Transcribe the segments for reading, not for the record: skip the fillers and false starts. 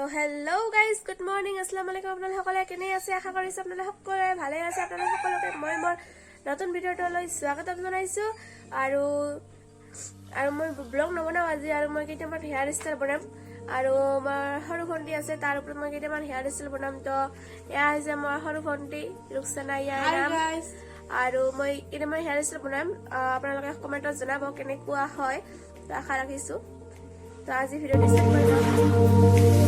তো hello' guys good morning আসসালামু আলাইকুম আপোনালোক সকলে কেনে আছে আশা কৰিছো আপোনালোক সকলে ভালে আছে আপোনালোক সকলোকে মই মোৰ নতুন ভিডিঅ'টোলৈ স্বাগতম জনাইছো আৰু মই ব্লগ নবনাও আজি আৰু মই কেইটামান হেয়াৰ ষ্টাইল বনাম আৰু আমাৰ সৰু ভণ্টি আছে তাৰ ওপৰত মই কেইটামান হেয়াৰ ষ্টাইল বনাম তো এয়া হৈছে আমাৰ সৰু ভণ্টি ৰুকসানা ইয়াৰ নাম আৰু মই কেইটামান হেয়াৰ ষ্টাইল বনাম আপোনালোকে কমেণ্টত জনাব কেনেকুৱা হয় তো আশা ৰাখিছো তো আজি ভিডিঅ'টো ষ্টাৰ্ট কৰি যাওঁ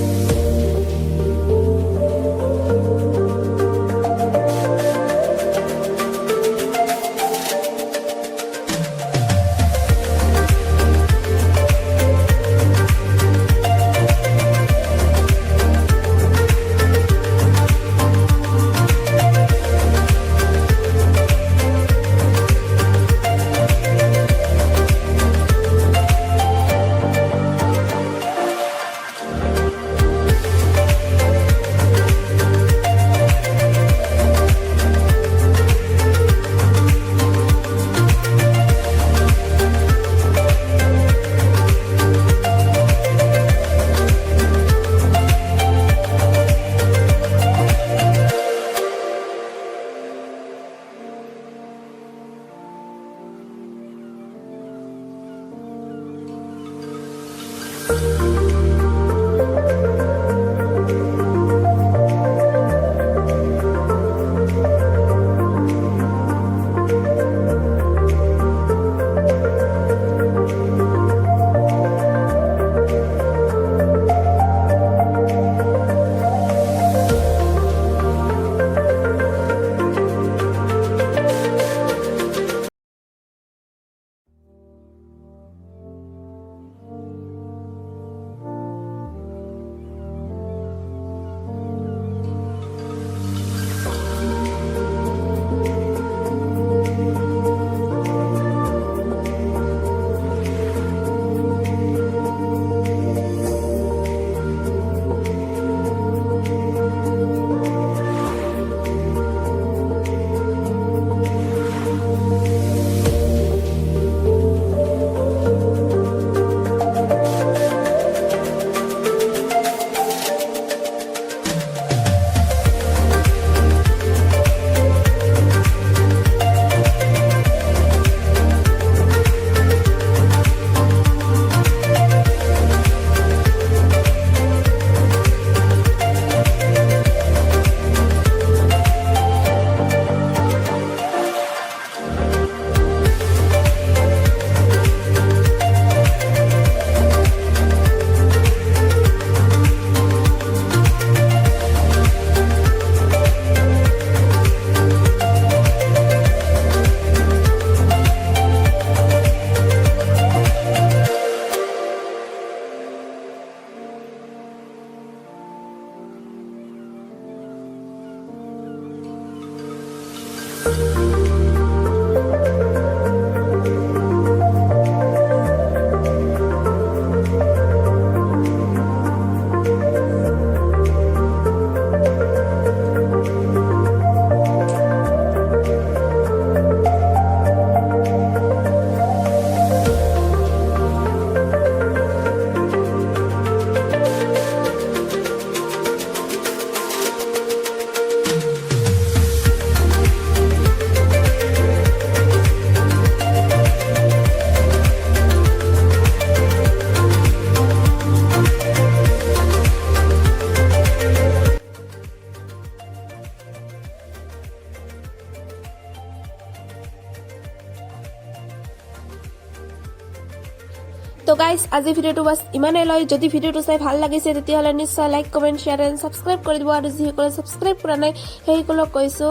তো গাইজ আজি ভিডিঅ'টো বাছ ইমানেই লয় যদি ভিডিঅ'টো চাই ভাল লাগিছে তেতিয়াহ'লে নিশ্চয় like comment share and subscribe কৰি দিব আৰু যিসকলে ছাবস্ক্ৰাইব কৰা নাই সেইসকলক কৈছোঁ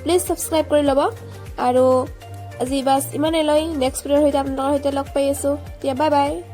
প্লিজ ছাবস্ক্ৰাইব কৰি ল'ব আৰু আজি বাছ ইমানেই লয় নেক্সট ভিডিঅ'ৰ সৈতে আপোনালোকৰ সৈতে লগ পাই আছোঁ এতিয়া বাই বাই